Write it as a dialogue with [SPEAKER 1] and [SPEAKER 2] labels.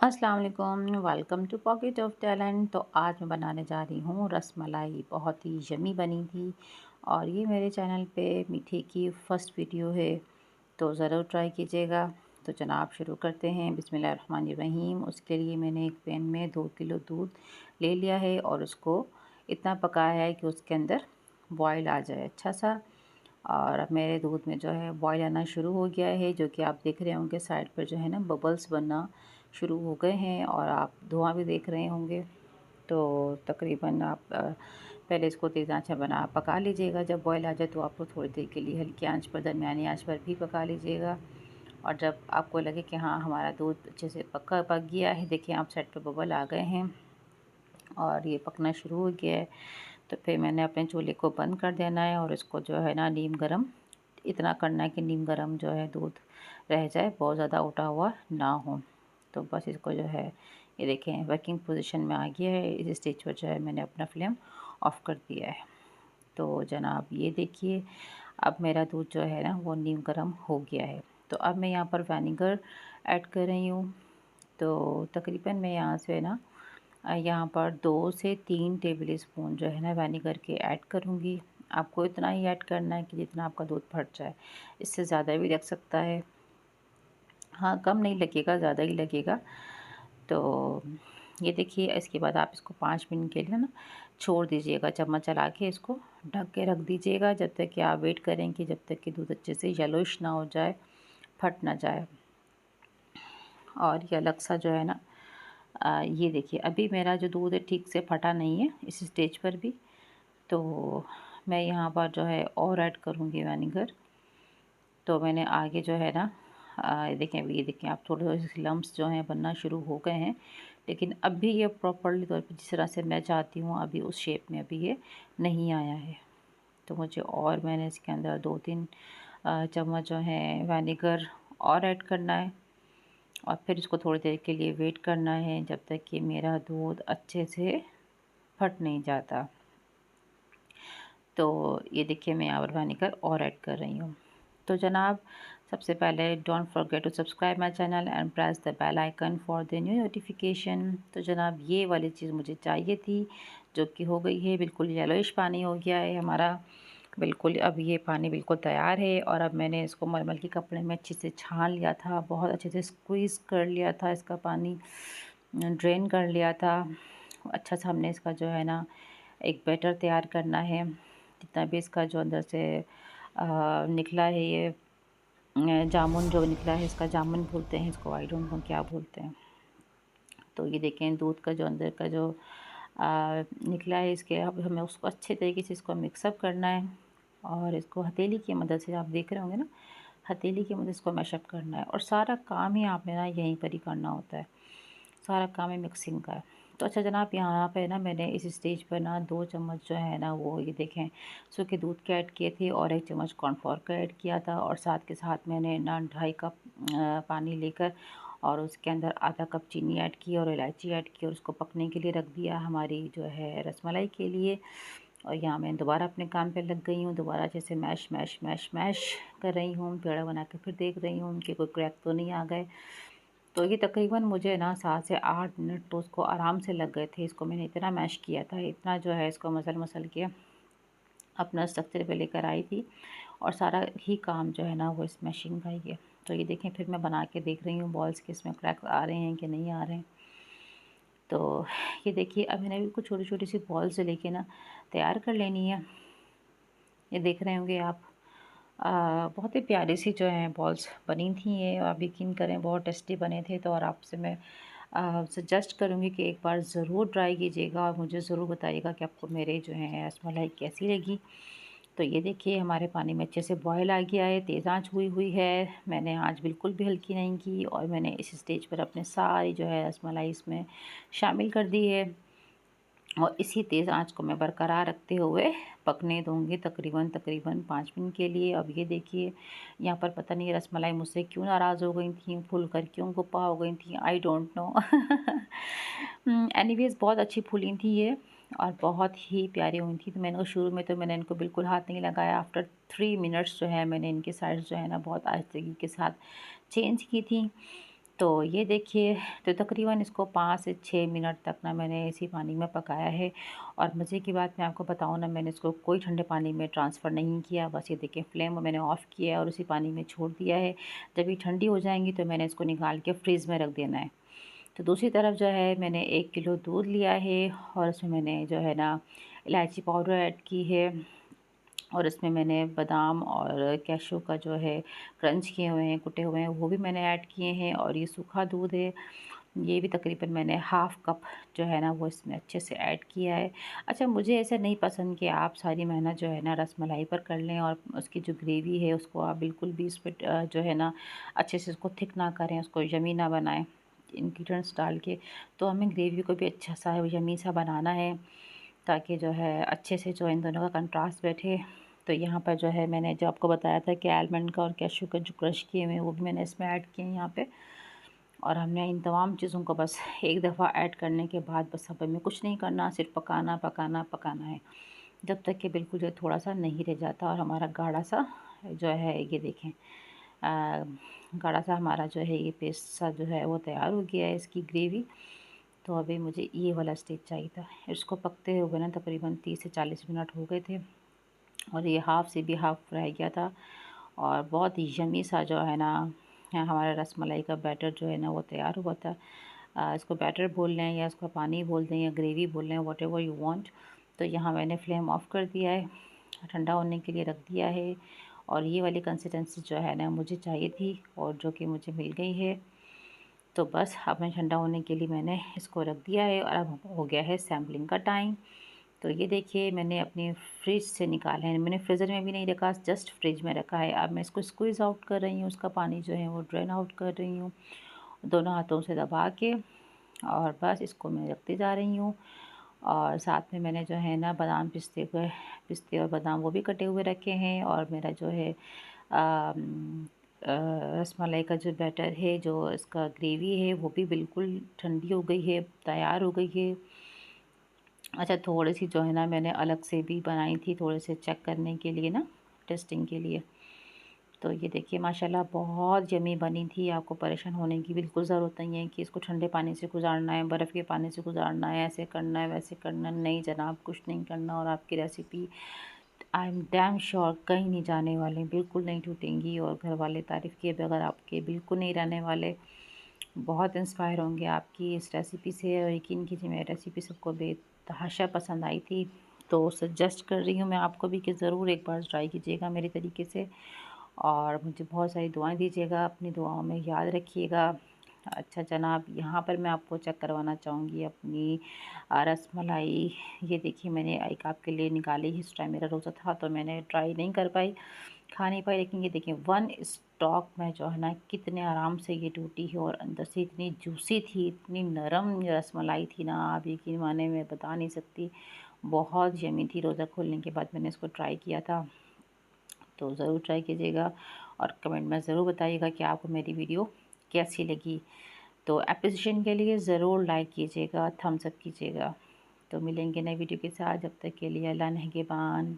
[SPEAKER 1] अस्सलाम वालेकुम, welcome to pocket of talent. तो आज मैं बनाने जा रही हूँ रसमलाई। बहुत ही यमी बनी थी और ये मेरे चैनल पे मीठे की फ़र्स्ट वीडियो है, तो ज़रूर ट्राई कीजिएगा। तो जनाब शुरू करते हैं। बिस्मिल्लाहिर्रहमानिर्रहीम। उसके लिए मैंने एक पैन में 2 किलो दूध ले लिया है और उसको इतना पकाया है कि उसके अंदर बॉयल आ जाए अच्छा सा। और अब मेरे दूध में जो है बॉयल आना शुरू हो गया है, जो कि आप देख रहे होंगे साइड पर जो है ना बबल्स बनना शुरू हो गए हैं और आप धुआं भी देख रहे होंगे। तो तकरीबन आप पहले इसको तेज़ आंच में बना पका लीजिएगा। जब बॉयल आ जाए तो आपको थोड़ी देर के लिए हल्की आंच पर, दरमियानी आंच पर भी पका लीजिएगा। और जब आपको लगे कि हाँ हमारा दूध अच्छे से पक गया है, देखिए आप साइड पर बबल आ गए हैं और ये पकना शुरू हो गया है, तो फिर मैंने अपने चूल्हे को बंद कर देना है और इसको जो है ना नीम गर्म इतना करना है कि नीम गर्म जो है दूध रह जाए, बहुत ज़्यादा उठा हुआ ना हो। तो बस इसको जो है ये देखें वर्किंग पोजीशन में आ गया है। इस स्टेज पर जो है मैंने अपना फ्लेम ऑफ़ कर दिया है। तो जनाब ये देखिए अब मेरा दूध जो है ना वो नीम गर्म हो गया है। तो अब मैं यहाँ पर विनेगर ऐड कर रही हूँ। तो तकरीबन मैं यहाँ से ना यहाँ पर 2 से 3 टेबल स्पून जो है ना विनेगर के ऐड करूँगी। आपको इतना ही ऐड करना है कि जितना आपका दूध फट जाए, इससे ज़्यादा भी लग सकता है। हाँ, कम नहीं लगेगा, ज़्यादा ही लगेगा। तो ये देखिए इसके बाद आप इसको 5 मिनट के लिए ना छोड़ दीजिएगा, चम्मच चला के इसको ढक के रख दीजिएगा, जब तक कि आप वेट करें कि जब तक कि दूध अच्छे से येलोइश ना हो जाए, फट ना जाए। और ये अलग सा जो है ना ये देखिए अभी मेरा जो दूध है ठीक से फटा नहीं है इस स्टेज पर भी। तो मैं यहाँ पर जो है और ऐड करूँगी विनेगर। तो मैंने आगे जो है ना देखें अभी ये देखें आप थोड़े से लम्प्स जो हैं बनना शुरू हो गए हैं, लेकिन अभी ये प्रॉपर्ली तौर पे जिस तरह से मैं चाहती हूँ अभी उस शेप में अभी ये नहीं आया है। तो मुझे और मैंने इसके अंदर 2-3 चम्मच जो है विनेगर और ऐड करना है और फिर इसको थोड़ी देर के लिए वेट करना है जब तक कि मेरा दूध अच्छे से फट नहीं जाता। तो ये देखिए मैं यहाँ पर विनेगर और ऐड कर रही हूँ। तो जनाब सबसे पहले don't forget to subscribe my channel and press the bell icon for the new notification. तो जनाब ये वाली चीज़ मुझे चाहिए थी, जो कि हो गई है। बिल्कुल येलोइश पानी हो गया है हमारा, बिल्कुल अब ये पानी बिल्कुल तैयार है। और अब मैंने इसको मलमल के कपड़े में अच्छे से छान लिया था, बहुत अच्छे से स्क्वीज़ कर लिया था, इसका पानी ड्रेन कर लिया था। अच्छा सा हमने इसका जो है ना एक बैटर तैयार करना है। जितना भी इसका जो अंदर से निकला है ये जामुन जो निकला है, इसका जामुन बोलते हैं इसको, आई डोंट नो क्या बोलते हैं। तो ये देखें दूध का जो अंदर का जो निकला है इसके, अब हमें उसको अच्छे तरीके से इसको मिक्सअप करना है और इसको हथेली की मदद से, आप देख रहे होंगे ना, हथेली की मदद से इसको मैशअप करना है। और सारा काम ही आपने ना यहीं पर ही करना होता है, सारा काम है मिक्सिंग का। तो अच्छा जनाब यहाँ पे ना मैंने इस स्टेज पर ना 2 चम्मच जो है ना वो ये देखें सूखे दूध के ऐड किए थे और 1 चम्मच कॉर्नफ्लोर का ऐड किया था। और साथ के साथ मैंने ना 2.5 कप पानी लेकर और उसके अंदर आधा कप चीनी ऐड की और इलायची ऐड की और उसको पकने के लिए रख दिया हमारी जो है रसमलाई के लिए। और यहाँ मैं दोबारा अपने काम पे लग गई हूँ, दोबारा जैसे मैश मैश मैश मैश कर रही हूँ, पेड़ा बना के फिर देख रही हूँ कि कोई क्रैक तो नहीं आ गए। तो ये तकरीबन मुझे ना 7 से 8 मिनट तो उसको आराम से लग गए थे। इसको मैंने इतना मैश किया था, इतना जो है इसको मसल के अपना स्ट्रक्चर पे लेकर आई थी और सारा ही काम जो है ना वो इस मैशिंग का ही है। तो ये देखें फिर मैं बना के देख रही हूँ बॉल्स के इसमें क्रैक्स आ रहे हैं कि नहीं आ रहे हैं। तो ये देखिए अब मैंने बिल्कुल छोटी छोटी सी बॉल्स लेके ना तैयार कर लेनी है। ये देख रहे होंगे आप बहुत ही प्यारी सी जो है बॉल्स बनी थी ये, आप यकीन करें बहुत टेस्टी बने थे। तो और आपसे मैं सजेस्ट करूँगी कि एक बार ज़रूर ट्राई कीजिएगा और मुझे ज़रूर बताइएगा कि आपको मेरे जो है रसमलाई कैसी लगी। तो ये देखिए हमारे पानी में अच्छे से बॉयल आ गया है, तेज़ आंच हुई हुई है, मैंने आंच बिल्कुल भी हल्की नहीं की और मैंने इस स्टेज पर अपने सारी जो है रसमलाई इसमें शामिल कर दी है। और इसी तेज़ आंच को मैं बरकरार रखते हुए पकने दूंगी तकरीबन 5 मिनट के लिए। अब ये देखिए यहाँ पर पता नहीं रसमलाई मुझसे क्यों नाराज़ हो गई थी, फूल कर क्यों गुप्पा हो गई थी, आई डोंट नो। एनीवेज़ बहुत अच्छी फूली थी ये और बहुत ही प्यारी हुई थी। तो मैंने शुरू में तो मैंने इनको बिल्कुल हाथ नहीं लगाया, आफ्टर 3 मिनट्स जो है मैंने इनके साइड्स जो है ना बहुत आहिस्तगी के साथ चेंज की थी। तो ये देखिए, तो तकरीबन इसको 5 से 6 मिनट तक ना मैंने इसी पानी में पकाया है। और मज़े की बात मैं आपको बताऊँ ना, मैंने इसको कोई ठंडे पानी में ट्रांसफ़र नहीं किया। बस ये देखिए, फ्लेम मैंने ऑफ़ किया है और उसी पानी में छोड़ दिया है। जब ये ठंडी हो जाएँगी तो मैंने इसको निकाल के फ्रिज में रख देना है। तो दूसरी तरफ जो है, मैंने 1 किलो दूध लिया है और उसमें मैंने जो है ना इलायची पाउडर ऐड की है। और इसमें मैंने बादाम और कैशू का जो है क्रंच किए हुए हैं, कुटे हुए हैं, वो भी मैंने ऐड किए हैं। और ये सूखा दूध है, ये भी तकरीबन मैंने हाफ़ कप जो है ना वो इसमें अच्छे से ऐड किया है। अच्छा, मुझे ऐसा नहीं पसंद कि आप सारी मेहनत जो है ना रसमलाई पर कर लें और उसकी जो ग्रेवी है उसको आप बिल्कुल भी इसमें जो है ना अच्छे से उसको थिक ना करें, उसको यमी ना बनाएँ इंग्रीडिएंट्स डाल के। तो हमें ग्रेवी को भी अच्छा सा यमी सा बनाना है, ताकि जो है अच्छे से जो इन दोनों का कंट्रास्ट बैठे। तो यहाँ पर जो है, मैंने जो आपको बताया था कि आलमंड का और कैशू का जो क्रश किए हुए हैं वो भी मैंने इसमें ऐड किए हैं यहाँ पे। और हमने इन तमाम चीज़ों को बस एक दफ़ा ऐड करने के बाद बस अब हमें कुछ नहीं करना, सिर्फ पकाना पकाना पकाना है, जब तक कि बिल्कुल जो थोड़ा सा नहीं रह जाता। और हमारा गाढ़ा सा जो है, ये देखें, गाढ़ा सा हमारा जो है ये पेस्ट सा जो है वो तैयार हो गया है, इसकी ग्रेवी। तो अभी मुझे ये वाला स्टेज चाहिए था। इसको पकते हुए ना तकरीबन 30 से 40 मिनट हो गए थे और ये हाफ़ से भी हाफ़ रह गया था। और बहुत ही यम्मी सा जो है ना हमारा रसमलाई का बैटर जो है ना वो तैयार हुआ था। इसको बैटर बोल लें या इसको पानी बोल दें या ग्रेवी बोल लें, व्हाटएवर यू वांट। तो यहाँ मैंने फ्लेम ऑफ़ कर दिया है, ठंडा होने के लिए रख दिया है। और ये वाली कंसिस्टेंसी जो है ना मुझे चाहिए थी और जो कि मुझे मिल गई है। तो बस अब मैं ठंडा होने के लिए मैंने इसको रख दिया है और अब हो गया है सैम्पलिंग का टाइम। तो ये देखिए, मैंने अपनी फ्रिज से निकाला है, मैंने फ्रीज़र में भी नहीं रखा, जस्ट फ्रिज में रखा है। अब मैं इसको स्क्वीज़ आउट कर रही हूँ, उसका पानी जो है वो ड्रेन आउट कर रही हूँ दोनों हाथों से दबा के। और बस इसको मैं रखती जा रही हूँ। और साथ में मैंने जो है ना बादाम पिस्ते और बादाम वो भी कटे हुए रखे हैं। और मेरा जो है रसमलाई का जो बैटर है, जो इसका ग्रेवी है, वो भी बिल्कुल ठंडी हो गई है, तैयार हो गई है। अच्छा, थोड़ी-सी जो है ना मैंने अलग से भी बनाई थी, थोड़े से चेक करने के लिए ना, टेस्टिंग के लिए। तो ये देखिए, माशाल्लाह बहुत यम्मी बनी थी। आपको परेशान होने की बिल्कुल ज़रूरत नहीं है कि इसको ठंडे पानी से गुज़ारना है, बर्फ़ के पानी से गुज़ारना है, ऐसे करना है, वैसे करना है। नहीं जनाब, कुछ नहीं करना। और आपकी recipe I am damn sure कहीं नहीं जाने वाली, बिल्कुल नहीं टूटेंगी। और घर वाले तारीफ़ किए बगैर आपके बिल्कुल नहीं रहने वाले। बहुत इंस्पायर होंगे आपकी इस रेसिपी से। और यकीन कीजिए, मेरी रेसिपी सबको बेतहाशा पसंद आई थी। तो सजेस्ट कर रही हूँ मैं आपको भी कि ज़रूर एक बार ट्राई कीजिएगा मेरे तरीके से। और मुझे बहुत सारी दुआएं दीजिएगा, अपनी दुआओं में याद रखिएगा। अच्छा जनाब, यहाँ पर मैं आपको चेक करवाना चाहूँगी अपनी रसमलाई। ये देखिए, मैंने एक आपके लिए निकाली ही। इस टाइम मेरा रोज़ा था तो मैंने ट्राई नहीं कर पाई, खा नहीं पाई। लेकिन ये देखिए, वन स्टॉक में जो है ना कितने आराम से ये टूटी है और अंदर से इतनी जूसी थी, इतनी नरम रसमलाई थी ना, आप यकीन माने मैं बता नहीं सकती। बहुत यमी थी। रोज़ा खोलने के बाद मैंने इसको ट्राई किया था। तो ज़रूर ट्राई कीजिएगा और कमेंट में ज़रूर बताइएगा कि आपको मेरी वीडियो कैसी लगी। तो एप्रिसिएशन के लिए ज़रूर लाइक कीजिएगा, थम्स अप कीजिएगा। तो मिलेंगे नई वीडियो के साथ, जब तक के लिए अल्लाह निगहबान।